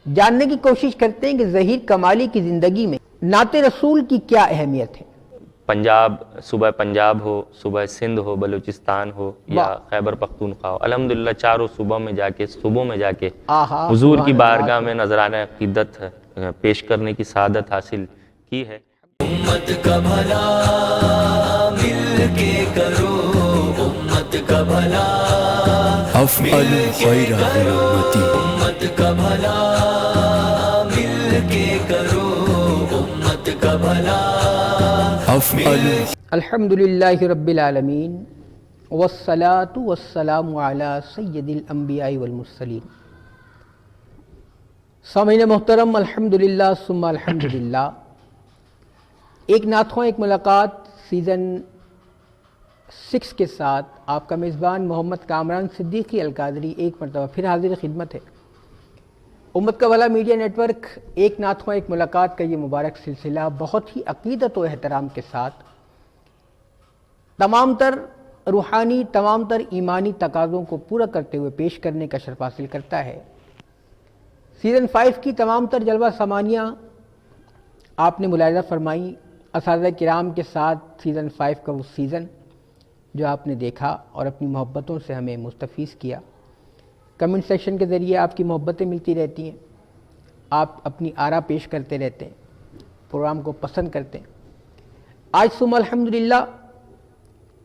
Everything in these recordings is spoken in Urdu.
جاننے کی کوشش کرتے ہیں کہ ظہیر کمالی کی زندگی میں نعت رسول کی کیا اہمیت ہے۔ پنجاب، صوبہ پنجاب ہو، صوبہ سندھ ہو، بلوچستان ہو یا خیبر پختونخوا ہو، الحمدللہ چاروں صوبوں میں جا کے حضور کی بارگاہ میں نذرانہ عقیدت پیش کرنے کی سعادت حاصل کی ہے۔ امت کا بھلا مل کے کرو، امت کا بھلا افعل خیر لامتی، امت کا بھلا مل کے کرو، امت کا بھلا افعل الحمدللہ رب العالمین والصلاة والسلام علی سید الانبیاء والمرسلین۔ سامعین محترم، الحمدللہ ثم الحمدللہ، ایک نعت خواں ایک ملاقات سیزن 6 کے ساتھ آپ کا میزبان محمد کامران صدیقی القادری ایک مرتبہ پھر حاضر خدمت ہے۔ امت کا بھلا میڈیا نیٹ ورک ایک نعت خواں ایک ملاقات کا یہ مبارک سلسلہ بہت ہی عقیدت و احترام کے ساتھ تمام تر روحانی، تمام تر ایمانی تقاضوں کو پورا کرتے ہوئے پیش کرنے کا شرف حاصل کرتا ہے۔ سیزن 5 کی تمام تر جلوہ ثمانیہ آپ نے ملاحظہ فرمائی، اساتذہ کرام کے ساتھ سیزن 5 کا وہ سیزن جو آپ نے دیکھا اور اپنی محبتوں سے ہمیں مستفیض کیا۔ کمنٹ سیکشن کے ذریعے آپ کی محبتیں ملتی رہتی ہیں، آپ اپنی آراء پیش کرتے رہتے ہیں، پروگرام کو پسند کرتے ہیں۔ آج ثم الحمدللہ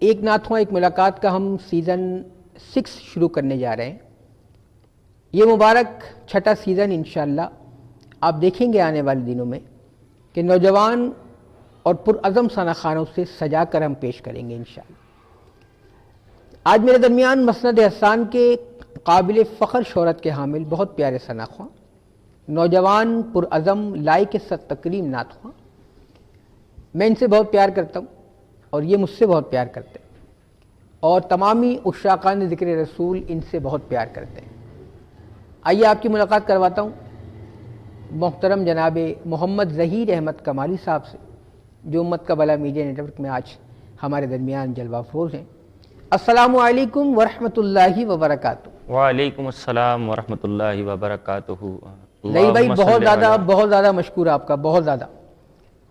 ایک نعت خواں ایک ملاقات کا ہم سیزن 6 شروع کرنے جا رہے ہیں۔ یہ مبارک چھٹا سیزن انشاءاللہ آپ دیکھیں گے آنے والے دنوں میں کہ نوجوان اور پرعزم ثنا خانوں سے سجا کر ہم پیش کریں گے انشاءاللہ۔ آج میرے درمیان مسند احسان کے قابل فخر شہرت کے حامل بہت پیارے ثنا خواں، نوجوان پرعزم لائق ست تکریم نعت خواں، میں ان سے بہت پیار کرتا ہوں اور یہ مجھ سے بہت پیار کرتے ہیں، اور تمامی عشاقان ذکر رسول ان سے بہت پیار کرتے ہیں۔ آئیے آپ کی ملاقات کرواتا ہوں محترم جناب محمد ظہیر احمد کمالی صاحب سے، جو امت کا بھلا میڈیا نیٹ ورک میں آج ہمارے درمیان جلوہ افروز ہیں۔ السلام علیکم ورحمۃ اللہ وبرکاتہ۔ وعلیکم السلام ورحمۃ اللہ وبرکاتہ۔ ظہیر بھائی بہت زیادہ مشکور آپ کا، بہت زیادہ۔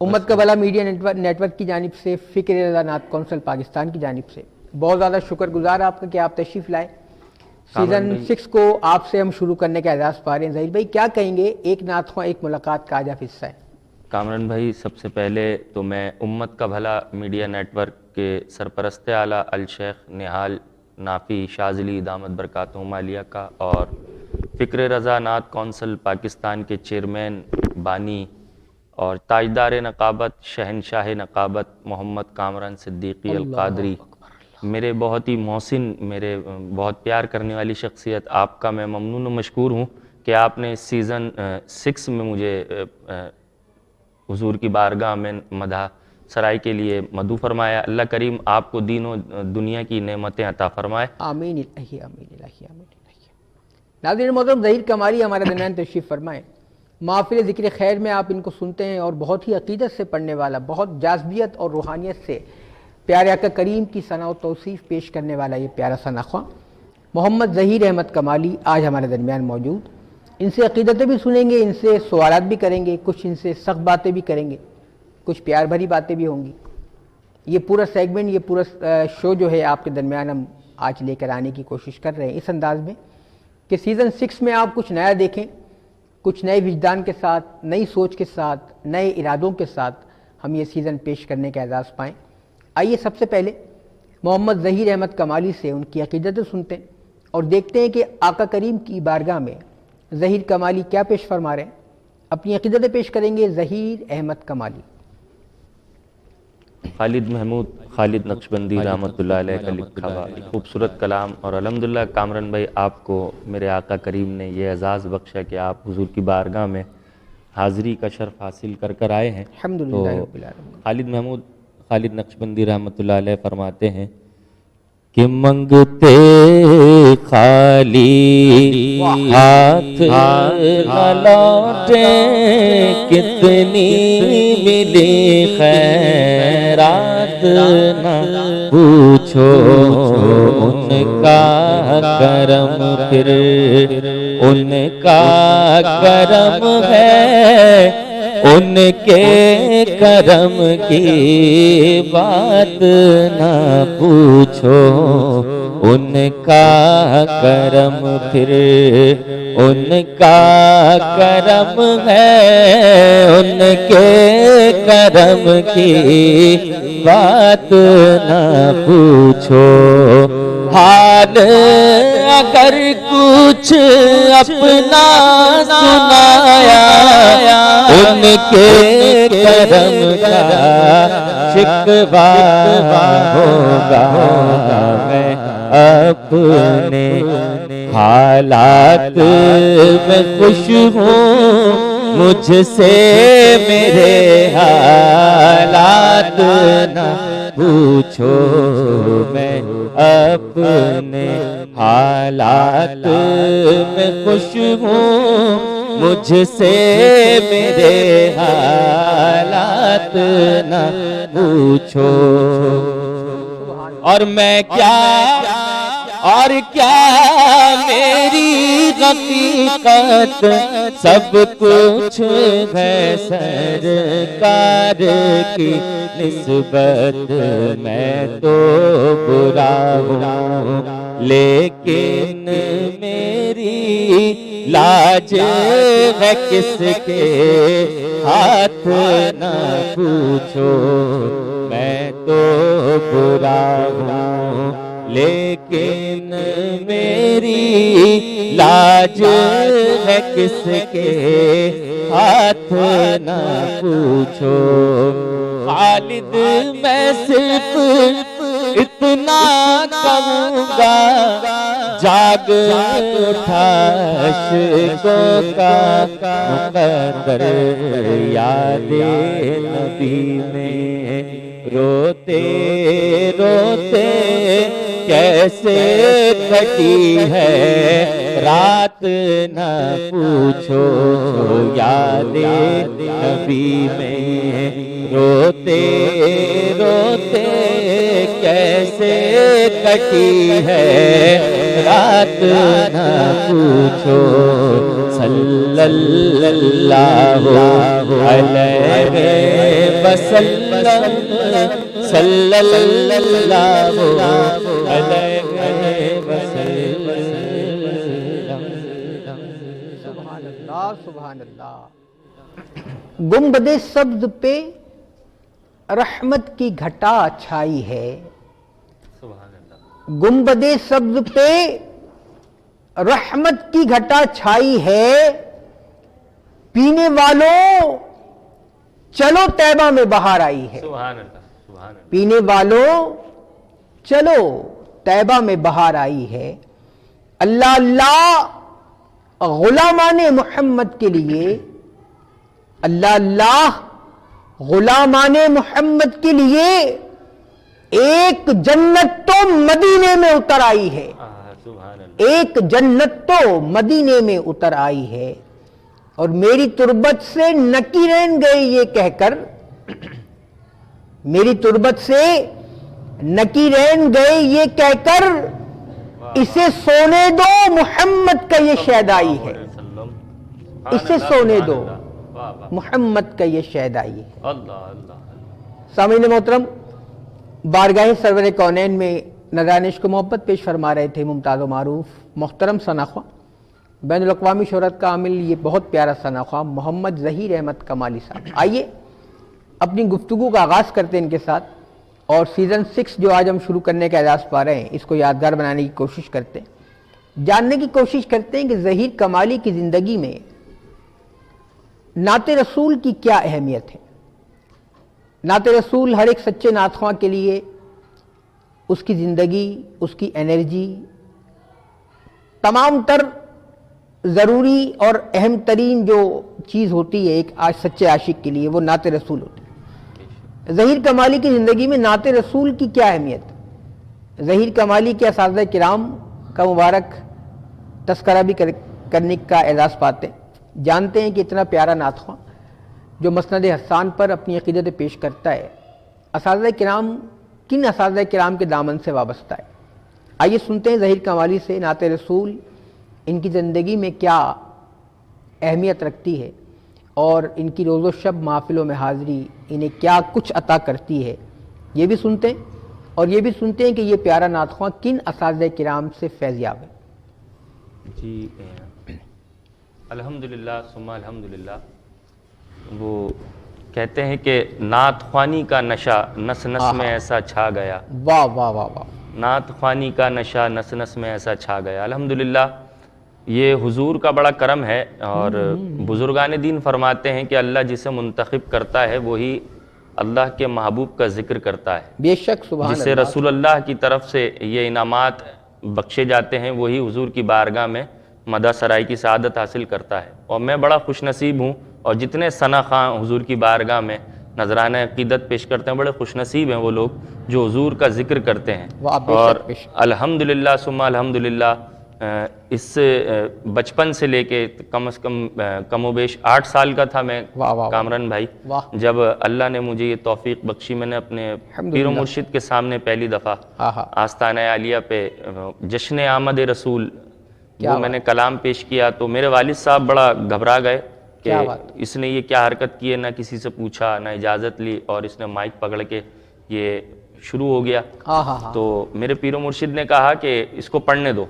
امت کا بھلا میڈیا نیٹ ورک کی جانب سے، فکر رضا نعت کونسل پاکستان کی جانب سے بہت زیادہ شکر گزار آپ کا کہ آپ تشریف لائے۔ سیزن 6 کو آپ سے ہم شروع کرنے کا اعزاز پا رہے ہیں۔ ظہیر بھائی کیا کہیں گے، ایک نعت خواں ایک ملاقات کا آج آپ حصہ ہے؟ کامران بھائی، سب سے پہلے تو میں امت کا بھلا میڈیا نیٹ ورک کے سرپرست اعلیٰ الشیخ نہال نافی شاذلی دامت برکاتہم عالیہ کا اور فکر رضا نعت کونسل پاکستان کے چیئرمین، بانی اور تاجدار نقابت، شہنشاہ نقابت محمد کامران صدیقی القادری، میرے بہت ہی محسن، میرے بہت پیار کرنے والی شخصیت، آپ کا میں ممنون و مشکور ہوں کہ آپ نے سیزن 6 میں مجھے حضور کی بارگاہ میں مدح سرائی کے لیے مدعو فرمایا۔ اللہ کریم آپ کو دین و دنیا کی نعمتیں عطا فرمائے۔ آمین الہی، آمین الہی، آمین الہی۔ ناظرین محترم، ظہیر کمالی ہمارے درمیان تشریف فرمائیں۔ محافل ذکر خیر میں آپ ان کو سنتے ہیں اور بہت ہی عقیدت سے پڑھنے والا، بہت جاذبیت اور روحانیت سے پیارے آقا کریم کی ثنا و توصیف پیش کرنے والا یہ پیارا ثنا خواں محمد ظہیر احمد کمالی آج ہمارے درمیان موجود۔ ان سے عقیدتیں بھی سنیں گے، ان سے سوالات بھی کریں گے، کچھ ان سے سخت باتیں بھی کریں گے، کچھ پیار بھری باتیں بھی ہوں گی۔ یہ پورا سیگمنٹ، یہ پورا شو جو ہے آپ کے درمیان ہم آج لے کر آنے کی کوشش کر رہے ہیں اس انداز میں کہ سیزن 6 میں آپ کچھ نیا دیکھیں، کچھ نئے وجدان کے ساتھ، نئی سوچ کے ساتھ، نئے ارادوں کے ساتھ ہم یہ سیزن پیش کرنے کا اعزاز پائیں۔ آئیے سب سے پہلے محمد ظہیر احمد کمالی سے ان کی عقیدتیں سنتے ہیں اور دیکھتے ہیں کہ آقا کریم کی بارگاہ میں ظہیر کمالی کیا پیش فرما رہے ہیں۔ اپنی عقیدتیں پیش کریں گے ظہیر احمد کمالی۔ خالد محمود خالد نقشبندی رحمۃ اللہ علیہ کا لکھا ہوا خوبصورت کلام، اور الحمدللہ کامران بھائی آپ کو میرے آقا کریم نے یہ اعزاز بخشا کہ آپ حضور کی بارگاہ میں حاضری کا شرف حاصل کر آئے ہیں۔ الحمدللہ رب العالمین۔ خالد محمود خالد نقشبندی رحمۃ اللہ علیہ فرماتے ہیں کہ منگتے خالی ہاتھ نہ لوٹے، کتنی ملی خیرات رات نہ پوچھو ان کا کرم، پھر ان کا کرم ہے، ان کے کرم کی بات نہ پوچھو، ان کا کرم پھر ان کا کرم ہے، ان کے کرم کی بات نہ پوچھو۔ حال اگر کچھ اپنا سنایا، ان کے کرم کا شکوہ ہوگا، میں اپنے حالات میں خوش ہوں، مجھ سے میرے حالات نہ پوچھو، میں اپنے حالات میں خوش ہوں، مجھ سے میرے حالات نہ پوچھو۔ اور میں کیا میری حقیقت سب کچھ ہے سرکار کی نسبت، میں تو برا ہوں لیکن میری لاج ہے کس کے ہاتھ نہ پوچھو، میں تو برا ہوں لیکن میری لاج ہے کس کے ہاتھ نہ پوچھو۔ خالد میں صرف اتنا کہوں گا، جاگ اٹھا عشقوں کا مقدر، یاد نبی میں روتے روتے کیسے کٹی ہے رات نہ پوچھو، یاد نبی میں روتے روتے کیسے کٹی ہے رات نہ پوچھو۔ صلی اللہ علیہ وسلم، صلی اللہ علیہ وسلم۔ سبحان اللہ سبحان اللہ۔ گنبد سبز پہ رحمت کی گھٹا چھائی ہے، گنبد سبز پہ رحمت کی گھٹا چھائی ہے، پینے والوں چلو طیبہ میں بہار آئی ہے، پینے والوں چلو طیبہ میں بہار آئی ہے۔ اللہ اللہ غلامان محمد کے لیے، اللہ اللہ غلامان محمد کے لیے ایک جنت تو مدینے میں اتر آئی ہے، ایک جنت تو مدینے میں اتر آئی ہے۔ اور میری تربت سے نکیرین گئے یہ کہہ کر، میری تربت سے نکیرین گئے یہ کہہ کر، اسے سونے دو محمد کا یہ شیدائی ہے، اسے سونے دو محمد کا یہ شیدائی ہے۔ سامعین محترم، بارگاہ سرور کونین میں نذران عشق و محبت پیش فرما رہے تھے ممتاز و معروف محترم ثناءخواہ، بین الاقوامی شہرت کا عامل، یہ بہت پیارا ثناءخواہ محمد ظہیر احمد کمالی صاحب۔ آئیے اپنی گفتگو کا آغاز کرتے ہیں ان کے ساتھ، اور سیزن 6 جو آج ہم شروع کرنے کا اعزاز پا رہے ہیں، اس کو یادگار بنانے کی کوشش کرتے ہیں، جاننے کی کوشش کرتے ہیں کہ ظہیر کمالی کی زندگی میں نعت رسول کی کیا اہمیت ہے۔ نعت رسول ہر ایک سچے نعت خواں کے لیے اس کی زندگی، اس کی انرجی، تمام تر ضروری اور اہم ترین جو چیز ہوتی ہے ایک سچے عاشق کے لیے، وہ نعت رسول ہوتی ہے۔ ظہیر کمالی کی زندگی میں نعت رسول کی کیا اہمیت؟ ظہیر کمالی کے اساتذہ کرام کا مبارک تذکرہ بھی کرنے کا اعزاز پاتے ہیں۔ جانتے ہیں کہ اتنا پیارا نعت خواں جو مسند حسان پر اپنی عقیدت پیش کرتا ہے، اساتذہ کرام کن اساتذہ کرام کے دامن سے وابستہ ہے؟ آئیے سنتے ہیں ظہیر کمالی سے نعت رسول ان کی زندگی میں کیا اہمیت رکھتی ہے اور ان کی روز و شب محافلوں میں حاضری انہیں کیا کچھ عطا کرتی ہے، یہ بھی سنتے ہیں اور یہ بھی سنتے ہیں کہ یہ پیارا نعت خواں کن اساتذہ کرام سے فیضیاب ہے۔ جی الحمدللہ ثم الحمدللہ، وہ کہتے ہیں کہ نعت خوانی کا نشہ نس نس میں ایسا چھا گیا، واہ واہ واہ واہ، نعت خوانی کا نشہ نس نس میں ایسا چھا گیا۔ الحمدللہ یہ حضور کا بڑا کرم ہے، اور بزرگان دین فرماتے ہیں کہ اللہ جسے منتخب کرتا ہے وہی اللہ کے محبوب کا ذکر کرتا ہے، بے شک سبحان جسے اللہ، رسول اللہ کی طرف سے یہ انعامات بخشے جاتے ہیں وہی حضور کی بارگاہ میں مدح سرائی کی سعادت حاصل کرتا ہے۔ اور میں بڑا خوش نصیب ہوں، اور جتنے ثنا خواں حضور کی بارگاہ میں نذرانہ عقیدت پیش کرتے ہیں بڑے خوش نصیب ہیں وہ لوگ جو حضور کا ذکر کرتے ہیں۔ واہ، بے اور شک، بے شک۔ الحمدللہ ثم الحمدللہ اس بچپن سے لے کے کم از کم و بیش 8 سال کا تھا میں واہ واہ، کامران بھائی، واہ، جب اللہ نے مجھے یہ توفیق بخشی، میں نے اپنے پیر و مرشد کے سامنے پہلی دفعہ آہا، آستانہ عالیہ پہ جشن آمد رسول وہ میں نے کلام پیش کیا، تو میرے والد صاحب بڑا گھبرا گئے کہ اس نے یہ کیا حرکت کی ہے، نہ کسی سے پوچھا نہ اجازت لی، اور اس نے مائک پکڑ کے یہ شروع ہو گیا۔ آہا، تو میرے پیر و مرشد نے کہا کہ اس کو پڑھنے دو،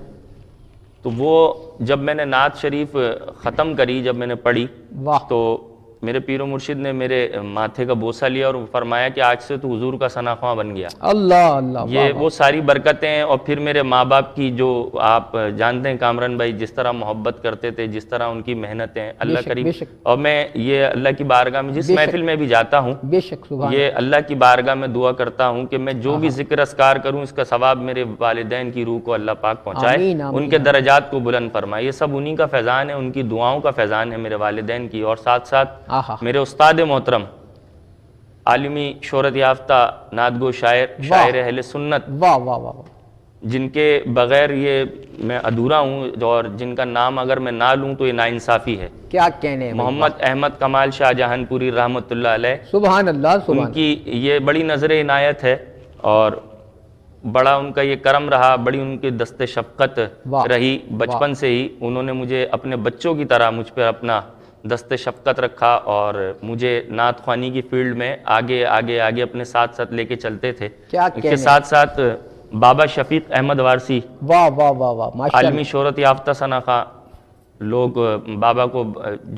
تو وہ جب میں نے نعت شریف ختم کری، جب میں نے پڑھی، واہ، تو میرے پیر و مرشد نے میرے ماتھے کا بوسہ لیا اور فرمایا کہ آج سے تو حضور کا ثنا خواں بن گیا۔ اللہ اللہ، یہ وہ ساری برکتیں ہیں، اور پھر میرے ماں باپ کی جو آپ جانتے ہیں کامران بھائی جس طرح محبت کرتے تھے، جس طرح ان کی محنتیں، اللہ کریم، بے شک، اور میں یہ اللہ کی بارگاہ میں جس محفل میں بھی جاتا ہوں بے شک سبحان، یہ اللہ کی بارگاہ میں دعا کرتا ہوں کہ میں جو بھی ذکر اذکار کروں اس کا ثواب میرے والدین کی روح کو اللہ پاک پہنچائے، آمین، آمین، ان کے درجات کو بلند فرمائے۔ یہ سب انہی کا فیضان ہے، ان کی دعاؤں کا فیضان ہے میرے والدین کی، اور ساتھ ساتھ آہا، میرے استاد محترم عالمی شہرت یافتہ نعت گو شاعر اہل سنت، واہ واہ واہ واہ، جن کے بغیر یہ میں ادھورا ہوں، اور جن کا نام اگر میں نہ لوں تو یہ ناانصافی ہے، کیا کہنے ہیں، محمد احمد کمال شاہ جہان پوری رحمۃ اللہ علیہ، سبحان اللہ، سبحان ان کی یہ بڑی نظر عنایت ہے، اور بڑا ان کا یہ کرم رہا، بڑی ان کی دست شفقت واہ، رہی، بچپن سے ہی انہوں نے مجھے اپنے بچوں کی طرح مجھ پر اپنا دست شفقت رکھا، اور مجھے نعت خوانی کی فیلڈ میں آگے آگے آگے اپنے ساتھ ساتھ لے کے چلتے تھے۔ کیا اس کے ساتھ ساتھ بابا شفیق احمد وارسی، واہ واہ واہ واہ، ماشاء اللہ، عالمی شہرت یافتہ ثنا خواں لوگ، بابا کو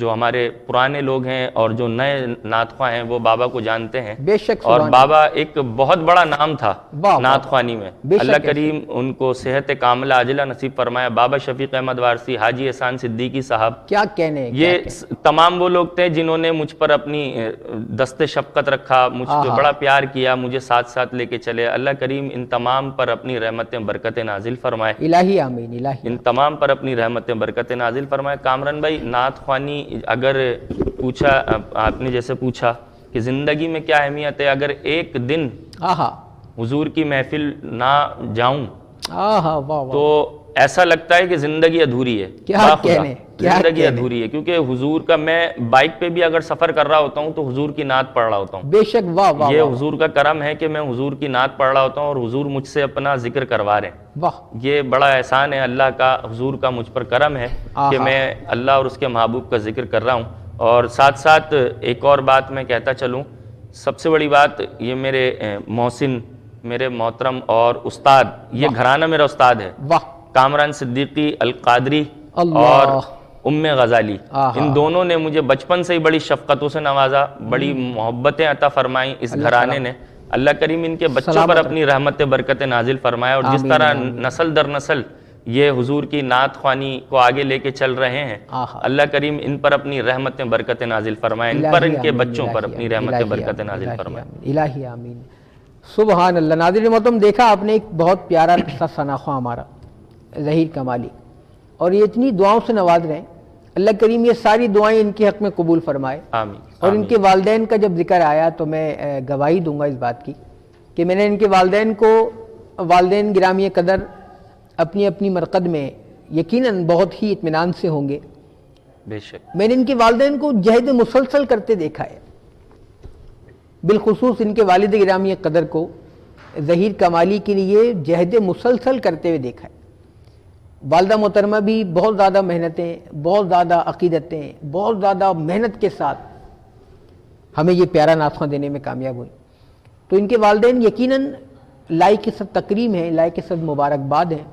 جو ہمارے پرانے لوگ ہیں اور جو نئے نعت خواں ہیں وہ بابا کو جانتے ہیں، بے شک اور سبحان، بابا ایک بہت بڑا نام تھا واہ، نعت خوانی میں، بے شک اللہ ایسے۔ کریم ان کو صحت کاملہ عاجلہ نصیب فرمایا۔ بابا شفیق احمد وارسی، حاجی احسان صدیقی صاحب، کیا کہنے ہیں، یہ تمام وہ لوگ تھے جنہوں نے مجھ پر اپنی دست شفقت رکھا، مجھ پہ بڑا پیار کیا، مجھے ساتھ ساتھ لے کے چلے۔ اللہ کریم ان تمام پر اپنی رحمتیں برکتیں نازل فرمائے، الہی آمین، الہی، ان تمام پر اپنی رحمتیں برکتیں نازل فرمائے۔ کامران بھائی، نعت خوانی اگر پوچھا، آپ نے جیسے پوچھا کہ زندگی میں کیا اہمیت ہے، اگر ایک دن آہا، حضور کی محفل نہ جاؤں آہا، واہ واہ، تو ایسا لگتا ہے کہ زندگی ادھوری ہے، کیا باخدا، کہنے، کیا زندگی کہنے، ادھوری ہے، کیونکہ حضور کا، میں بائک پہ بھی اگر سفر کر رہا ہوتا ہوں تو حضور کی نعت پڑھ رہا ہوتا ہوں۔ بے شک، واہ واہ، یہ حضور کا کرم ہے کہ میں حضور کی نعت پڑھ رہا ہوتا ہوں اور حضور مجھ سے اپنا ذکر کروا رہے ہیں۔ واہ، یہ بڑا احسان ہے اللہ کا، حضور کا مجھ پر کرم ہے کہ میں اللہ اور اس کے محبوب کا ذکر کر رہا ہوں۔ اور ساتھ ساتھ ایک اور بات میں کہتا چلوں، سب سے بڑی بات یہ میرے محسن، میرے محترم اور استاد، یہ گھرانہ میرا استاد ہے، واہ، کامران صدیقی القادری اللہ، اور ام غزالی، آہا، ان دونوں نے مجھے بچپن سے ہی بڑی شفقتوں سے نوازا، بڑی محبتیں عطا فرمائیں اس گھرانے نے۔ اللہ کریم ان کے بچوں پر اپنی رحمت برکت نازل فرمائے، اور جس طرح نسل در نسل یہ حضور کی نعت خوانی کو آگے لے کے چل رہے ہیں، آہا، اللہ کریم ان پر اپنی رحمتیں برکتیں نازل فرمائے، ان پر ان کے بچوں پر اپنی رحمتیں برکتیں نازل فرمائے۔ الہی آمین، سبحان اللہ۔ ناظرین محترم، دیکھا آپ نے ایک بہت پیارا قصہ ثنا خواں ہمارا ظہیر کمالی، اور یہ اتنی دعاؤں سے نواز رہے ہیں، اللہ کریم یہ ساری دعائیں ان کے حق میں قبول فرمائے۔ آمین۔ اور ان کے والدین کا جب ذکر آیا تو میں گواہی دوں گا اس بات کی کہ میں نے ان کے والدین کو، والدین گرامی قدر اپنی اپنی مرقد میں یقیناً بہت ہی اطمینان سے ہوں گے، بے شک، میں نے ان کے والدین کو جہد مسلسل کرتے دیکھا ہے، بالخصوص ان کے والد گرامی قدر کو ظہیر کمالی کے لیے جہد مسلسل کرتے ہوئے دیکھا ہے۔ والدہ محترمہ بھی بہت زیادہ محنتیں، بہت زیادہ عقیدتیں، بہت زیادہ محنت کے ساتھ ہمیں یہ پیارا نعت خواں دینے میں کامیاب ہوئی۔ تو ان کے والدین یقیناً لائق صد تکریم ہیں، لائق صد مبارکباد ہیں،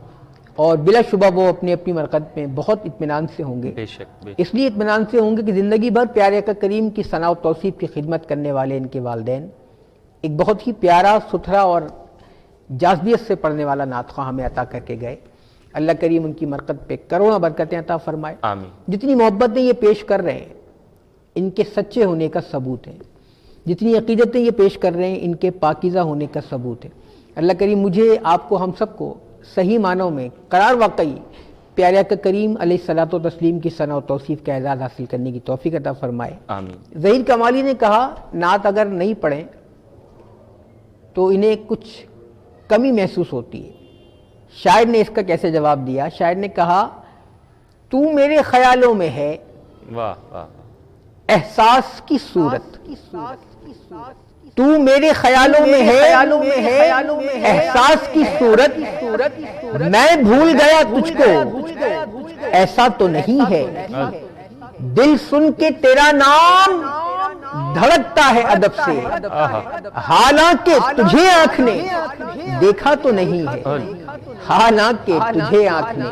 اور بلا شبہ وہ اپنی اپنی مرقد میں بہت اطمینان سے ہوں گے۔ بے شک اس لیے اطمینان سے ہوں گے کہ زندگی بھر پیارے آقا کریم کی ثنا و توصیف کی خدمت کرنے والے ان کے والدین ایک بہت ہی پیارا، ستھرا اور جاذبیت سے پڑھنے والا نعت خواں ہمیں عطا کر کے گئے۔ اللہ کریم ان کی مرقد پہ کروڑوں برکتیں عطا فرمائے۔ آمین۔ جتنی محبتیں یہ پیش کر رہے ہیں ان کے سچے ہونے کا ثبوت ہے، جتنی عقیدتیں یہ پیش کر رہے ہیں ان کے پاکیزہ ہونے کا ثبوت ہے۔ اللہ کریم مجھے، آپ کو، ہم سب کو صحیح معنوں میں قرار واقعی پیارے آقا کریم علیہ الصلوۃ والتسلیم کی ثنا و توصیف کا اعزاز حاصل کرنے کی توفیق عطا فرمائے۔ آمین۔ ظہیر کمالی نے کہا نعت اگر نہیں پڑھیں تو انہیں کچھ کمی محسوس ہوتی ہے۔ شاعر نے اس کا کیسے جواب دیا؟ شاعر نے کہا تو میرے خیالوں میں ہے واہ واہ، احساس کی صورت، تو میرے خیالوں میں ہے احساس کی صورت، میں بھول گیا تجھ کو ایسا تو نہیں ہے، دل سن کے تیرا نام دھڑکتا ہے ادب سے، حالانکہ تجھے آنکھ نے دیکھا تو نہیں ہے، حالانکہ تجھے آنکھ نے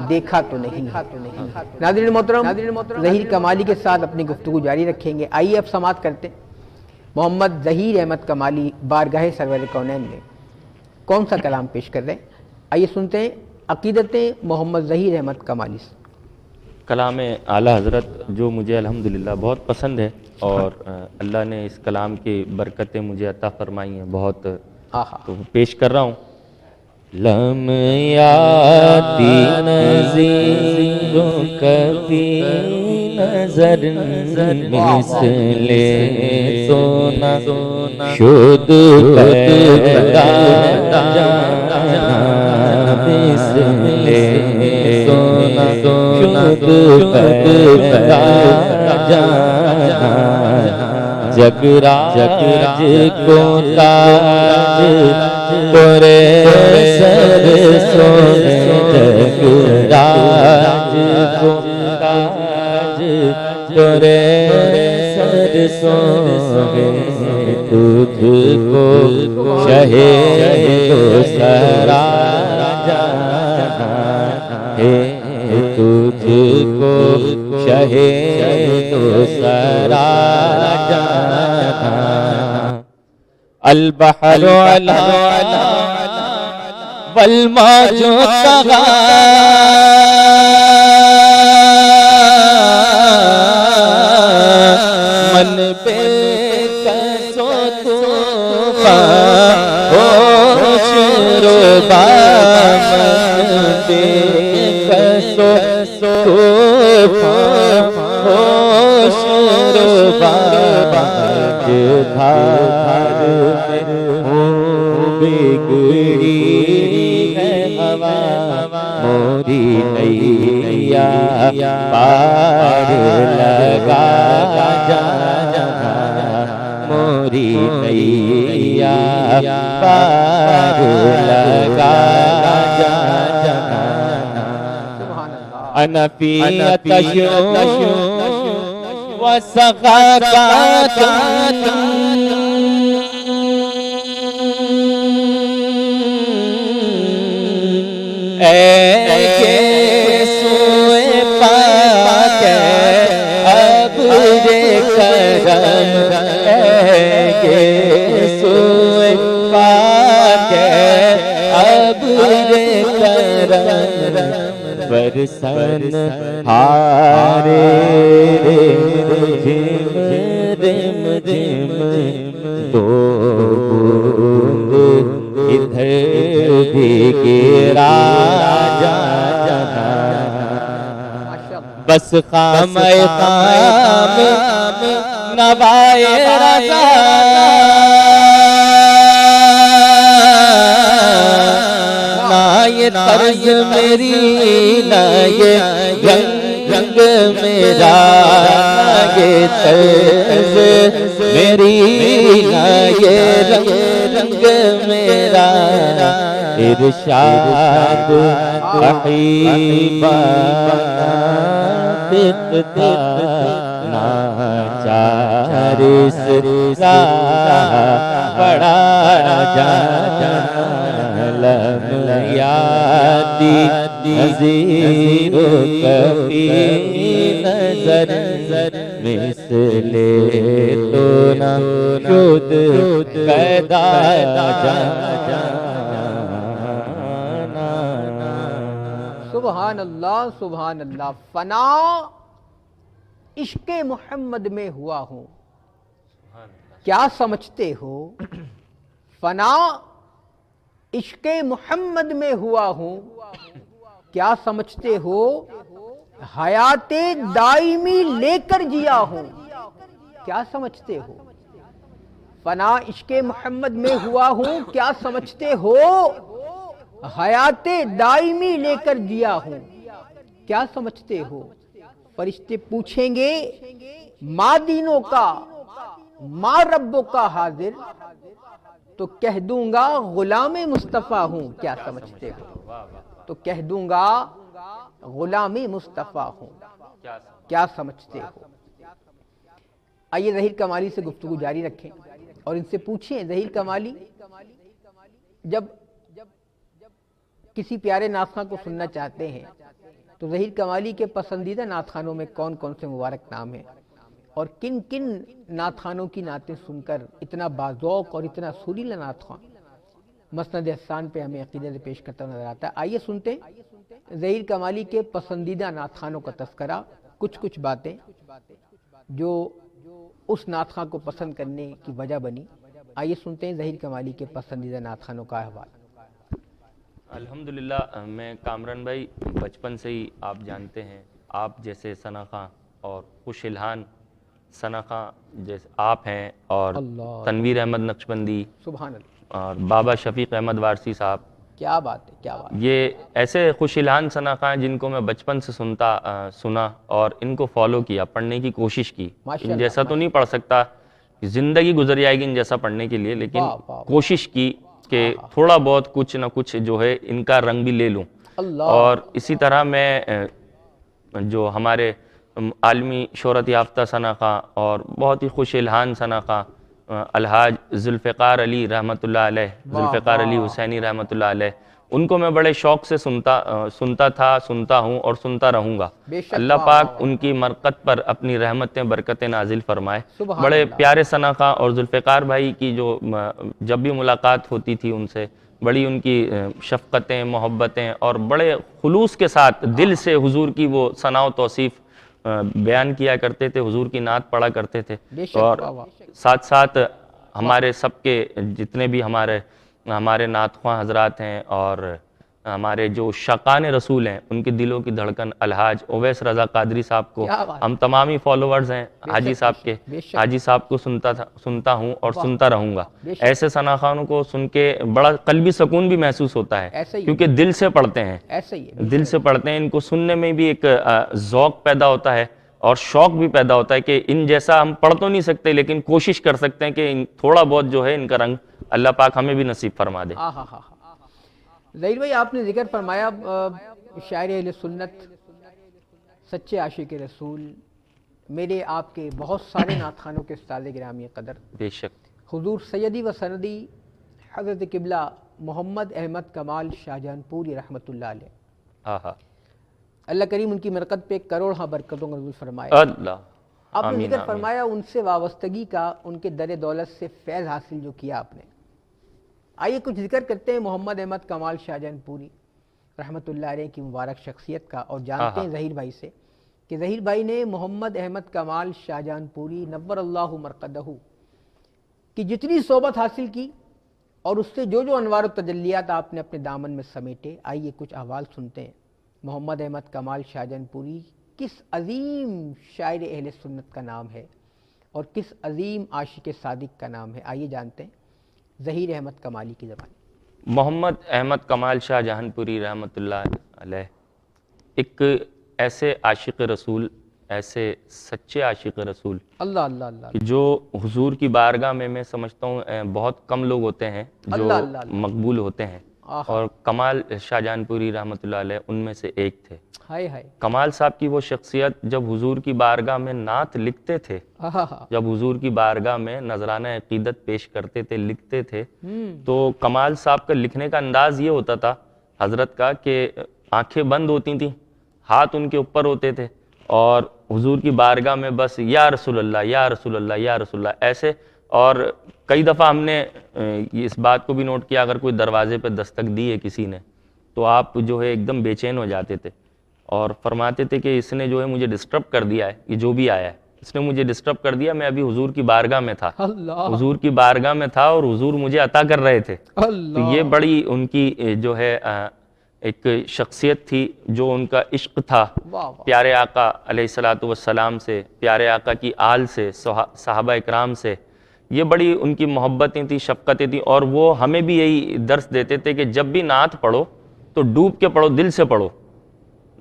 دیکھا تو نہیں ہے۔ ناظرین محترم، ظہیر کمالی کے ساتھ اپنی گفتگو جاری رکھیں گے۔ آئیے اب سماعت کرتے ہیں محمد ظہیر احمد کمالی بارگاہ سرور کونین میں کون سا کلام پیش کر رہے ہیں۔ آئیے سنتے ہیں عقیدتیں محمد ظہیر احمد کمالی سے۔ کلام اعلیٰ حضرت جو مجھے الحمدللہ بہت پسند ہے، اور اللہ نے اس کلام کی برکتیں مجھے عطا فرمائی ہیں بہت، تو پیش کر رہا ہوں۔ لم یاتی نظیروں کبھی نظر مثل سونا شد پیدا مثل سونا شد پیدا جگراج کو تاج تورے سر سونے، جگراج کو تاج تورے سر سونے، تجھ کو شہ تو سرا جانا ہے، تجھ کو شہ تو سرا جانا۔ البحر علا والموج طغى من پہ کسو طوفان ہوش ربا، من پہ کسو طوفان ہوش ربا، دھار بگڑی ہے ہوا موری نیا پار لگا جانا، موری نیا پار لگا جانا۔ انا فی تشو وسخاکات اے کے سوئے پاک ابر کرم، اے کے سوئے پاک ابر کرم، برسن ہارے رم رم رم، دو بوند ادھر بھی گرا جانا، بس خام خام نوائے رضا، نہ یہ طرز میری، نہ یہ رنگ میرا، نہ یہ طرز میری، نہ یہ رنگ میرا، ارشاد احیبانا خطہ ناچار سرزا بڑا جانلم یادی نظیر کفی نظر مثل تو نہ شد پیدا سبحان اللہ سبحان اللہ. فنا عشق محمد میں ہوا ہوں کیا سمجھتے ہو؟ فنا عشق محمد میں ہوا ہوں کیا سمجھتے ہو؟ حیات دائمی لے کر جیا ہوں کیا سمجھتے ہو؟ فنا عشق محمد میں ہوا ہوں کیا سمجھتے ہو؟ حیات دائمی لے کر جیا ہوں کیا سمجھتے ہو؟ فرشتے پوچھیں گے ماں دینوں کا ماں ربوں کا حاضر، تو کہہ دوں گا غلام مصطفیٰ ہوں کیا سمجھتے ہو؟ تو کہہ دوں گا غلام مصطفیٰ ہوں کیا سمجھتے ہو؟ آئیے ظہیر کمالی سے گفتگو جاری رکھیں اور ان سے پوچھیں ظہیر کمالی، جب کسی پیارے نعت خواں کو سننا چاہتے ہیں تو ظہیر کمالی کے پسندیدہ نعت خوانوں میں کون کون سے مبارک نام ہیں، اور کن کن نعت خوانوں کی نعتیں سن کر اتنا باذوق اور اتنا سریلا نعت خواں مسند احسان پہ ہمیں عقیدے سے پیش کرتا نظر آتا ہے؟ آئیے سنتے ہیں ظہیر کمالی کے پسندیدہ نعت خوانوں کا تذکرہ، کچھ باتیں جو اس نعت خواں کو پسند کرنے کی وجہ بنی. آئیے سنتے ہیں ظہیر کمالی کے پسندیدہ نعت خوانوں کا احوال. الحمدللہ میں کامران بھائی بچپن سے ہی آپ جانتے ہیں آپ جیسے ثنا خواں اور خوش الہان ثنا خواں جیسے آپ ہیں، اور تنویر احمد نقشبندی سبحان اللہ، اور بابا شفیق احمد وارسی صاحب، کیا بات ہے کیا بات ہے. یہ ایسے خوش الہان ثنا خواں ہیں جن کو میں بچپن سے سنا اور ان کو فالو کیا، پڑھنے کی کوشش کی. ان جیسا تو نہیں پڑھ سکتا، زندگی گزر جائے گی ان جیسا پڑھنے کے لیے، لیکن کوشش کی کہ تھوڑا بہت کچھ نہ کچھ جو ہے ان کا رنگ بھی لے لوں. اور اسی طرح میں جو ہمارے عالمی شہرت یافتہ ثنا خواں اور بہت ہی خوش الہان ثنا خواں الحاج ذوالفقار علی رحمۃ اللہ علیہ، ذوالفقار علی حسینی رحمۃ اللہ علیہ، ان کو میں بڑے شوق سے سنتا تھا، سنتا ہوں اور سنتا رہوں گا. اللہ پاک ان کی مرقت پر اپنی رحمتیں برکتیں نازل فرمائے. بڑے پیارے ثنا خواں اور ذوالفقار بھائی کی جو جب بھی ملاقات ہوتی تھی ان سے بڑی ان کی شفقتیں، محبتیں اور بڑے خلوص کے ساتھ دل سے حضور کی وہ ثنا و توصیف بیان کیا کرتے تھے، حضور کی نعت پڑھا کرتے تھے. اور ساتھ ساتھ ہمارے سب کے جتنے بھی ہمارے نعت خواں حضرات ہیں اور ہمارے جو شاقان رسول ہیں ان کے دلوں کی دھڑکن الحاج اویس رضا قادری صاحب کو ہم تمامی فالوورز ہیں حاجی صاحب کے، حاجی صاحب کو سنتا ہوں اور سنتا رہوں گا. ایسے ثنا خوانوں کو سن کے بڑا قلبی سکون بھی محسوس ہوتا ہے کیونکہ دل سے پڑھتے ہیں، دل سے پڑھتے ہیں. ان کو سننے میں بھی ایک ذوق پیدا ہوتا ہے اور شوق بھی پیدا ہوتا ہے کہ ان جیسا ہم پڑھ تو نہیں سکتے لیکن کوشش کر سکتے ہیں کہ تھوڑا بہت جو ہے ان کا رنگ اللہ پاک ہمیں بھی نصیب فرما دے. ظہیر بھائی آپ نے ذکر فرمایا شاعر اہل سنت، سچے عاشق رسول، میرے آپ کے بہت سارے نعت خوانوں کے استاد گرامی قدر بے شک حضور سیدی و سندی حضرت قبلہ محمد احمد کمال شاہجہان پوری رحمۃ اللہ علیہ، اللہ کریم ان کی مرقت پہ کروڑ برکتوں کا نزول فرمائے. اللہ آپ نے ذکر فرمایا ان سے وابستگی کا، ان کے در دولت سے فیض حاصل جو کیا آپ نے. آئیے کچھ ذکر کرتے ہیں محمد احمد کمال شاہجہان پوری رحمۃ اللہ علیہ کی مبارک شخصیت کا، اور جانتے ہیں ظہیر بھائی سے کہ ظہیر بھائی نے محمد احمد کمال شاہجہان پوری نور اللہ مرقدہ کی جتنی صحبت حاصل کی اور اس سے جو انوار و تجلیات آپ نے اپنے دامن میں سمیٹے. آئیے کچھ احوال سنتے ہیں. محمد احمد کمال شاہجہان پوری کس عظیم شاعر اہل سنت کا نام ہے اور کس عظیم عاشق صادق کا نام ہے؟ آئیے جانتے ہیں ظہیر احمد کمالی کی زبان. محمد احمد کمال شاہ جہان پوری رحمۃ اللہ علیہ ایک ایسے عاشق رسول، ایسے سچے عاشق رسول اللہ اللہ اللہ کہ جو حضور کی بارگاہ میں سمجھتا ہوں بہت کم لوگ ہوتے ہیں جو مقبول ہوتے ہیں. اور کمال شاہجہان پوری رحمۃ اللہ علیہ ان میں سے ایک تھے. ہائے ہائے. کمال صاحب کی وہ شخصیت جب حضور کی بارگاہ میں نعت لکھتے تھے, جب حضور کی بارگاہ میں نذرانہ عقیدت پیش کرتے تھے, لکھتے تھے, تو کمال صاحب کا لکھنے کا انداز یہ ہوتا تھا حضرت کا کہ آنکھیں بند ہوتی تھیں, ہاتھ ان کے اوپر ہوتے تھے, اور حضور کی بارگاہ میں بس یا رسول اللہ یا رسول اللہ یا رسول اللہ ایسے. اور کئی دفعہ ہم نے اس بات کو بھی نوٹ کیا, اگر کوئی دروازے پہ دستک دی ہے کسی نے تو آپ جو ہے ایک دم بے چین ہو جاتے تھے اور فرماتے تھے کہ اس نے جو ہے مجھے ڈسٹرب کر دیا ہے, یہ جو بھی آیا ہے اس نے مجھے ڈسٹرب کر دیا, میں ابھی حضور کی بارگاہ میں تھا, حضور کی بارگاہ میں تھا اور حضور مجھے عطا کر رہے تھے. تو یہ بڑی ان کی جو ہے ایک شخصیت تھی, جو ان کا عشق تھا پیارے آقا علیہ الصلوۃ والسلام سے, پیارے آقا کی آل سے, صحابہ اکرام سے. یہ بڑی ان کی محبتیں تھیں, شفقتیں تھیں, اور وہ ہمیں بھی یہی درس دیتے تھے کہ جب بھی نعت پڑھو تو ڈوب کے پڑھو, دل سے پڑھو,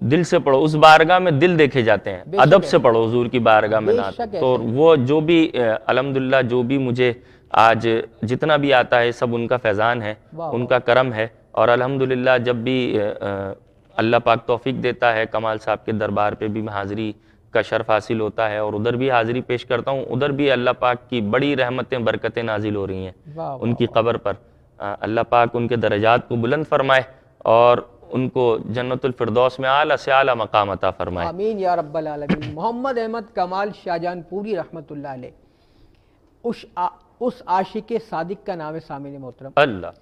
دل سے پڑھو. اس بارگاہ میں دل دیکھے جاتے ہیں, ادب سے پڑھو حضور کی بارگاہ میں نعت. تو وہ جو بھی الحمدللہ جو بھی مجھے آج جتنا بھی آتا ہے سب ان کا فیضان ہے, ان کا کرم ہے. اور الحمدللہ جب بھی اللہ پاک توفیق دیتا ہے کمال صاحب کے دربار پہ بھی حاضری کا شرف حاصل ہوتا ہے, اور ادھر بھی حاضری پیش کرتا ہوں, ادھر بھی اللہ پاک کی بڑی رحمتیں برکتیں نازل ہو رہی ہیں ان کی قبر پر. اللہ پاک ان کے درجات کو بلند فرمائے اور ان کو جنت الفردوس میں اعلیٰ سے اعلیٰ مقام عطا فرمائے. آمین یا رب العالمین. محمد احمد کمال شاہجہان پوری رحمۃ اللہ علیہ, اس عاشق صادق کا نام ہے سامعین محترم. اللہ.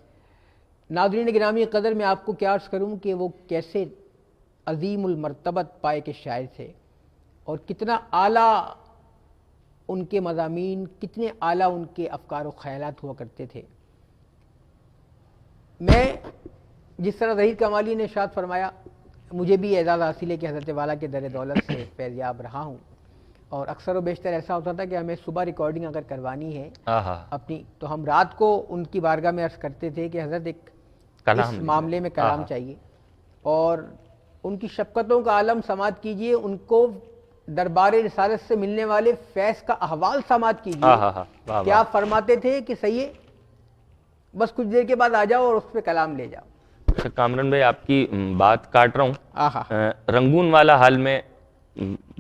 ناظرین گرامی قدر, میں آپ کو کیا عرض کروں کہ وہ کیسے عظیم المرتبت پائے کے شاعر تھے, اور کتنا اعلیٰ ان کے مضامین, کتنے اعلیٰ ان کے افکار و خیالات ہوا کرتے تھے. میں جس طرح ظہیر کمالی نے ارشاد فرمایا, مجھے بھی اعزاز حاصل ہے کہ حضرت والا کے در دولت سے فیضیاب رہا ہوں, اور اکثر و بیشتر ایسا ہوتا تھا کہ ہمیں صبح ریکارڈنگ اگر کروانی ہے اپنی, تو ہم رات کو ان کی بارگاہ میں عرض کرتے تھے کہ حضرت ایک اس معاملے میں کلام چاہیے, اور ان کی شفقتوں کا عالم سماعت کیجئے, ان کو دربار رسالت سے ملنے والے فیض کا احوال سماعت کیجئے. کیا فرماتے تھے کہ صحیح ہے, بس کچھ دیر کے بعد آ جاؤ اور اس پہ کلام لے جاؤ. اچھا کامران بھائی, آپ کی بات کاٹ رہا ہوں. رنگون والا حال میں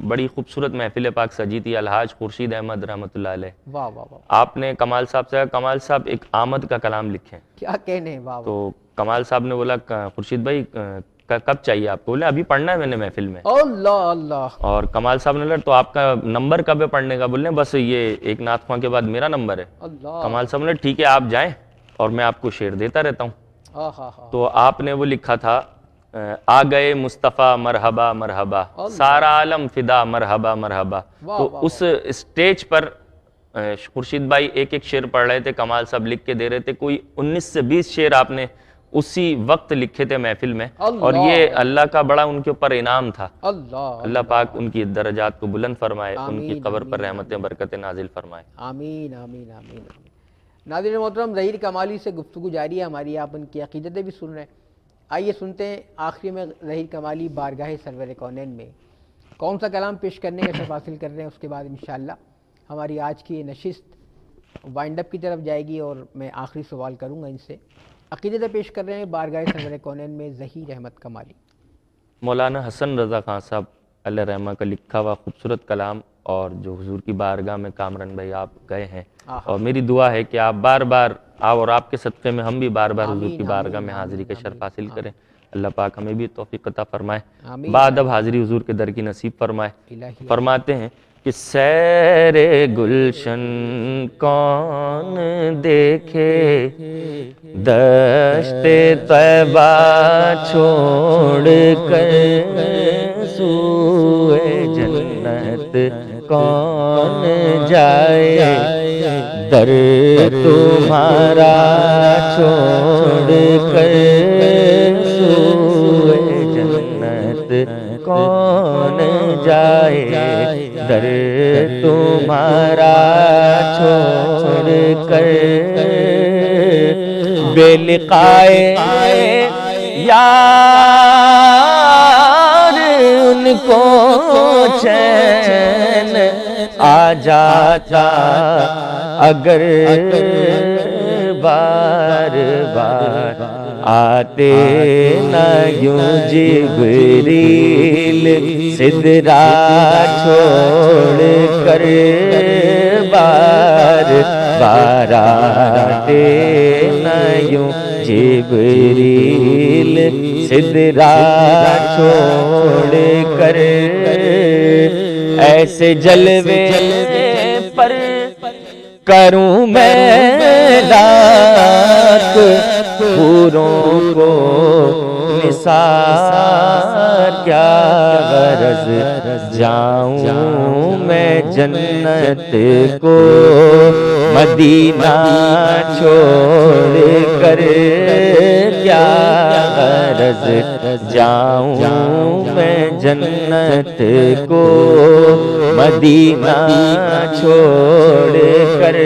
بڑی خوبصورت محفل پاک سجی تھی, الحاج خورشید احمد رحمۃ اللہ علیہ. واہ واہ واہ. آپ نے کمال صاحب سے کہا کمال صاحب ایک آمد کا کلام لکھیں. کیا کہنے. واہ. تو کمال صاحب نے بولا خورشید بھائی کب چاہیے آپ کو؟ بولے ابھی پڑھنا ہے میں نے محفل میں. اللہ اللہ. اور کمال صاحب نے بولا تو آپ کا نمبر کب ہے پڑھنے کا؟ بولے بس یہ ایک نعت خواں کے بعد میرا نمبر ہے. اللہ. کمال صاحب نے ٹھیک ہے آپ جائیں اور میں آپ کو شعر دیتا رہتا ہوں. تو آپ نے وہ لکھا تھا, آ گئے مصطفیٰ مرحبا مرحبا, سارا عالم فدا مرحبا مرحبا. تو اس اسٹیج پر خورشید بھائی ایک ایک شعر پڑھ رہے تھے, کمال صاحب لکھ کے دے رہے تھے. کوئی 19 سے 20 شعر آپ نے اسی وقت لکھے تھے محفل میں, اور یہ اللہ کا بڑا ان کے اوپر انعام تھا. اللہ پاک ان کی درجات کو بلند فرمائے, ان کی قبر پر رحمتیں برکتیں نازل فرمائے. آمین آمین آمین. ناظرین محترم, ظہیر کمالی سے گفتگو جاری ہے ہماری, آپ ان کی عقیدتیں بھی سن رہے ہیں. آئیے سنتے ہیں آخری میں ظہیر کمالی بارگاہ سرور کونین میں کون سا کلام پیش کرنے کا شرف حاصل کر رہے ہیں. اس کے بعد انشاءاللہ ہماری آج کی یہ نشست وائنڈ اپ کی طرف جائے گی, اور میں آخری سوال کروں گا ان سے. عقیدتیں پیش کر رہے ہیں بارگاہ سرور کونین میں ظہیر احمد کمالی. مولانا حسن رضا خان صاحب اللہ رحمہ کا لکھا ہوا خوبصورت کلام, اور جو حضور کی بارگاہ میں کامران بھائی آپ گئے ہیں, اور میری دعا ہے کہ آپ بار بار آؤ, اور آپ کے صدقے میں ہم بھی بار بار حضور کی بارگاہ میں حاضری کا شرف حاصل کریں. اللہ پاک ہمیں بھی توفیق عطا فرمائے, بعد اب حاضری حضور کے در کی نصیب فرمائے. فرماتے ہیں کہ سیر گلشن کون دیکھے, دشت طیبہ چھوڑ کر سوئے جنت کون جائے, در تمہارا چھوڑ کر سوئے جنت کون جائے, در تمہارا چھوڑ کر بے لقائے یار ان کو چین آ جاتا, اگر بار بار آتے نہ یوں جبریل سدرا چھوڑ کر بار بار آتے نہ یوں جبریل سدرا چھوڑ کر ایسے جلوے پر کروں میں لاکھ حوروں کو نثار کیا غرض جاؤں میں جنت کو مدینہ چھوڑ کر کیا غرض جاؤں میں جنت کو مدینہ چھوڑ کر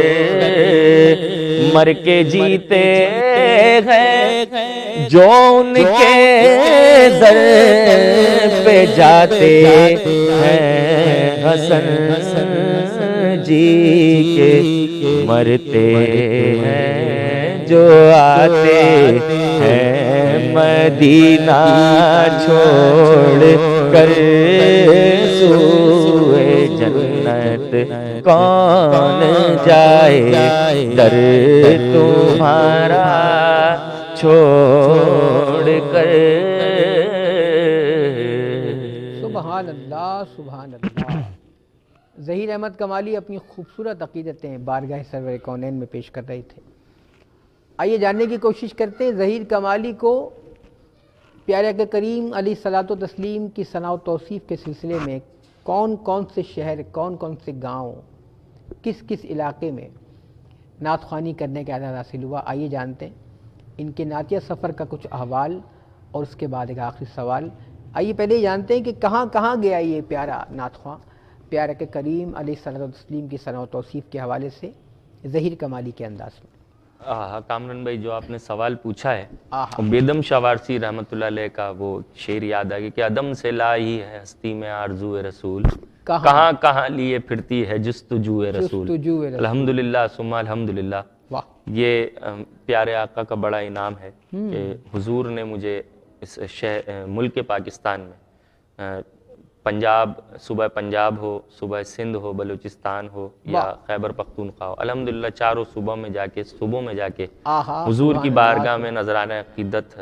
مر کے جیتے ہیں جو ان کے در پہ جاتے ہیں حسن جی کے مرتے ہیں جو آتے ہیں مدینہ چھوڑ کر سوئے جنت کون جائے در تمہارا چھوڑ کر سبحان اللہ سبحان اللہ۔ ظہیر احمد کمالی اپنی خوبصورت عقیدتیں بارگاہ سرور کونین میں پیش کر رہے تھے۔ آئیے جاننے کی کوشش کرتے ہیں ظہیر کمالی کو پیارے آقا کریم علیہ الصلوۃ والتسلیم کی ثنا و توصیف کے سلسلے میں کون کون سے شہر، کون کون سے گاؤں، کس کس علاقے میں نعت خوانی کرنے کا اعزاز حاصل ہوا۔ آئیے جانتے ہیں ان کے نعتیہ سفر کا کچھ احوال اور اس کے بعد ایک آخری سوال۔ آئیے پہلے جانتے ہیں کہ کہاں کہاں گیا یہ پیارا نعت خواں پیارے آقا کریم علیہ الصلوۃ والتسلیم کی ثنا و توصیف کے حوالے سے ظہیر کمالی کے انداز میں۔ کامران بھائی جو آپ نے سوال پوچھا ہے بیدم شاہ وارسی رحمۃ اللہ علیہ کا وہ شعر یاد آ گیا کہ عدم سے لائی ہے ہستی میں آرزو رسول، کہاں کہاں لیے پھرتی ہے جستجو رسول۔ الحمدللہ ثم الحمدللہ، یہ پیارے آقا کا بڑا انعام ہے کہ حضور نے مجھے اس ملک پاکستان میں پنجاب، صوبہ پنجاب ہو، صوبہ سندھ ہو، بلوچستان ہو یا خیبر پختونخوا ہو، الحمدللہ چاروں صوبوں میں جا کے حضور کی بارگاہ میں نذرانہ عقیدت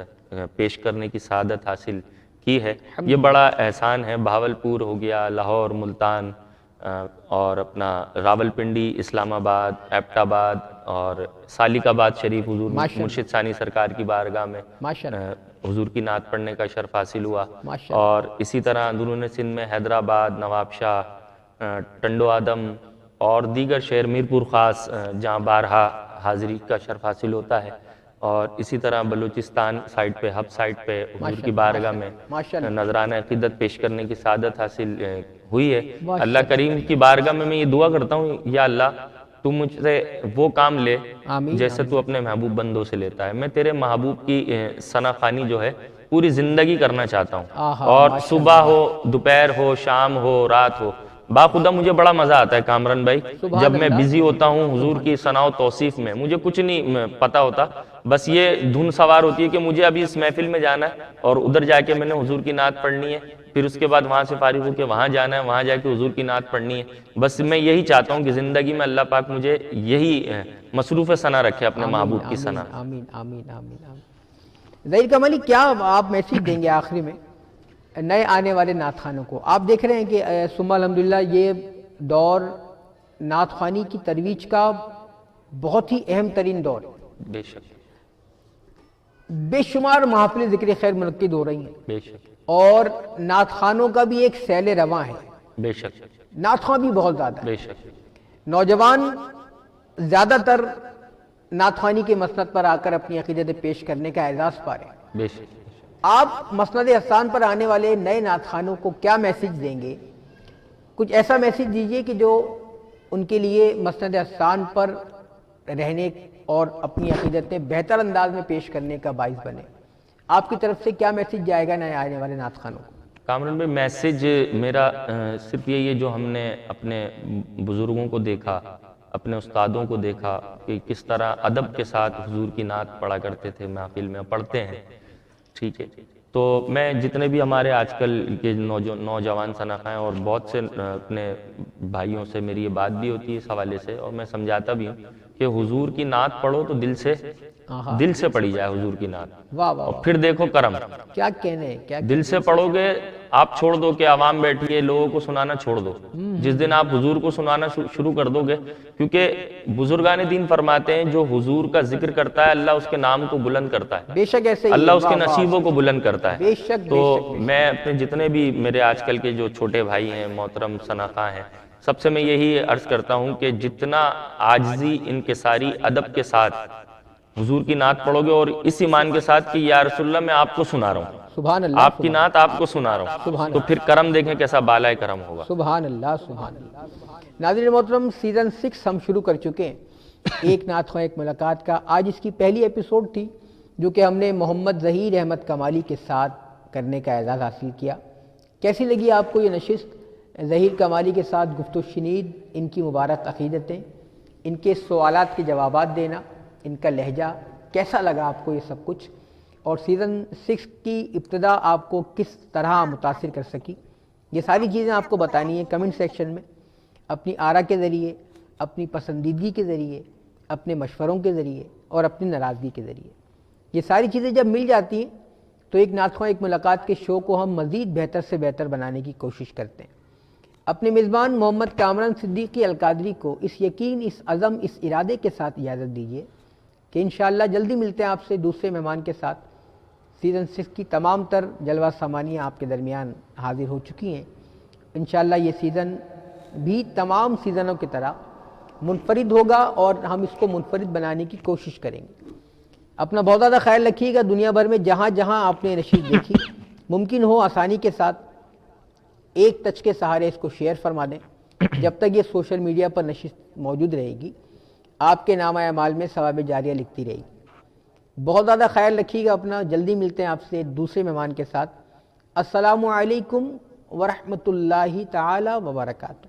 پیش کرنے کی سعادت حاصل کی ہے۔ یہ بڑا احسان ہے۔ بہاولپور ہو گیا، لاہور، ملتان اور اپنا راول پنڈی، اسلام آباد، ایبٹ آباد اور سالک آباد شریف حضور مرشد ثانی سرکار کی بارگاہ میں حضور کی نعت پڑھنے کا شرف حاصل ہوا، اور اسی طرح اندرون سندھ میں حیدرآباد، نواب شاہ، ٹنڈو آدم اور دیگر شہر، میرپور خاص جہاں بارہا حاضری کا شرف حاصل ہوتا ہے، اور اسی طرح بلوچستان سائٹ پہ، ہب سائٹ پہ حضور کی بارگاہ میں نذرانہ عقیدت پیش کرنے کی سعادت حاصل ہوئی ہے۔ اللہ کریم کی بارگاہ میں یہ دعا کرتا ہوں، یا اللہ تو مجھ سے وہ کام لے جیسے تو اپنے محبوب بندوں سے لیتا ہے۔ میں تیرے محبوب کی ثنا خوانی جو ہے پوری زندگی کرنا چاہتا ہوں، اور صبح ہو، دوپہر ہو، شام ہو، رات ہو، باخدا مجھے بڑا مزہ آتا ہے کامران بھائی جب میں بیزی ہوتا ہوں حضور کی ثنا و توصیف میں، مجھے کچھ نہیں پتا ہوتا، بس یہ دھن سوار ہوتی ہے کہ مجھے ابھی اس محفل میں جانا ہے اور ادھر جا کے میں نے حضور کی نعت پڑھنی ہے، پھر اس کے بعد وہاں سے فارغ ہو کے وہاں جانا ہے، وہاں جا کے حضور کی نعت پڑھنی ہے۔ بس میں یہی چاہتا ہوں کہ زندگی میں اللہ پاک مجھے یہی مصروف ثنا رکھے اپنے محبوب کی ثنا۔ آمین آمین آمین آمین۔ ظہیر کمالی کیا آپ میسیج دیں گے آخری میں نئے آنے والے نعت خوانوں کو؟ آپ دیکھ رہے ہیں کہ ثم الحمدللہ یہ دور نعت خوانی کی ترویج کا بہت ہی اہم ترین دور ہے، بے شک بے شمار محافل ذکر خیر منعقد ہو رہی ہیں، بے شک اور نعت خوانوں کا بھی ایک سیل رواں ہے، بے شک نعت خواں بھی بہت زیادہ ہے، بے شک نوجوان زیادہ تر نعت خوانی کے مسند پر آ کر اپنی عقیدت پیش کرنے کا اعزاز پا رہے ہیں۔ بے شک۔ آپ مسند احسان پر آنے والے نئے نعت خوانوں کو کیا میسیج دیں گے؟ کچھ ایسا میسیج دیجئے کہ جو ان کے لیے مسند احسان پر رہنے اور اپنی عقیدتیں بہتر انداز میں پیش کرنے کا باعث بنے۔ آپ کی طرف سے کیا میسیج جائے گا نئے آنے والے نعت خوانوں کو؟ کامران بھائی میسیج میرا صرف یہی ہے جو ہم نے اپنے بزرگوں کو دیکھا اپنے استادوں کو دیکھا کہ کس طرح ادب کے ساتھ حضور کی نعت پڑھا کرتے تھے، محفل میں پڑھتے ہیں، ٹھیک ہے۔ تو میں جتنے بھی ہمارے آج کل کے نوجوان سنخائیں اور بہت سے اپنے بھائیوں سے میری یہ بات بھی ہوتی ہے اس حوالے سے، اور میں سمجھاتا بھی ہوں کہ حضور کی نعت پڑھو تو دل سے پڑھی جائے حضور کی نعت، واہ واہ اور پھر دیکھو کرم، کیا کہنے، کیا دل سے پڑھو گے آپ، چھوڑ دو کہ عوام بیٹھی ہے لوگوں کو سنانا چھوڑ دو، جس دن آپ حضور کو سنانا شروع کر دو گے، کیونکہ بزرگان دین فرماتے ہیں جو حضور کا ذکر کرتا ہے اللہ اس کے نام کو بلند کرتا ہے، بے شک ایسے ہی، اللہ اس کے واہ واہ، نصیبوں کو بلند کرتا بے ہے۔ شک، تو میں اپنے جتنے بھی میرے آج کل کے جو چھوٹے بھائی ہیں، محترم سناخواں ہیں، سب سے میں یہی عرض کرتا ہوں کہ جتنا عاجزی انکساری ادب کے ساتھ حضور کی نعت پڑھو گے، اور اس ایمان کے ساتھ کہ یا رسول اللہ میں آپ کو سنا رہا ہوں، سبحان اللہ، آپ کی نعت آپ کو سنا رہا ہوں، تو پھر کرم دیکھیں کیسا بالائے کرم ہوگا۔ سبحان اللہ، سبحان اللہ۔ ناظرین محترم، سیزن 6 ہم شروع کر چکے ہیں، ایک نعت خواں ایک ملاقات کا۔ آج اس کی پہلی ایپیسوڈ تھی جو کہ ہم نے محمد ظہیر احمد کمالی کے ساتھ کرنے کا اعزاز حاصل کیا۔ کیسی لگی آپ کو یہ نشست؟ ظہیر کمالی کے ساتھ گفت و شنید، ان کی مبارک عقیدتیں، ان کے سوالات کے جوابات دینا، ان کا لہجہ، کیسا لگا آپ کو یہ سب کچھ؟ اور سیزن 6 کی ابتدا آپ کو کس طرح متاثر کر سکی؟ یہ ساری چیزیں آپ کو بتانی ہیں کمنٹ سیکشن میں، اپنی آرا کے ذریعے، اپنی پسندیدگی کے ذریعے، اپنے مشوروں کے ذریعے اور اپنی ناراضگی کے ذریعے۔ یہ ساری چیزیں جب مل جاتی ہیں تو ایک نعت خواں ایک ملاقات کے شو کو ہم مزید بہتر سے بہتر بنانے کی کوشش کرتے ہیں۔ اپنے میزبان محمد کامران صدیقی القادری کو اس یقین، اس عزم، اس ارادے کے ساتھ اجازت دیجیے کہ انشاءاللہ جلدی ملتے ہیں آپ سے دوسرے مہمان کے ساتھ۔ سیزن 6 کی تمام تر جلوہ سامانیاں آپ کے درمیان حاضر ہو چکی ہیں۔ انشاءاللہ یہ سیزن بھی تمام سیزنوں کی طرح منفرد ہوگا اور ہم اس کو منفرد بنانے کی کوشش کریں گے۔ اپنا بہت زیادہ خیال رکھیے گا۔ دنیا بھر میں جہاں جہاں آپ نے نشید دیکھی، ممکن ہو آسانی کے ساتھ ایک ٹچ کے سہارے اس کو شیئر فرما دیں۔ جب تک یہ سوشل میڈیا پر نشست موجود رہے گی، آپ کے نامہ اعمال میں ثواب جاریہ لکھتی رہے گی۔ بہت زیادہ خیال رکھیے گا اپنا۔ جلدی ملتے ہیں آپ سے دوسرے مہمان کے ساتھ۔ السلام علیکم ورحمۃ اللہ تعالی وبرکاتہ۔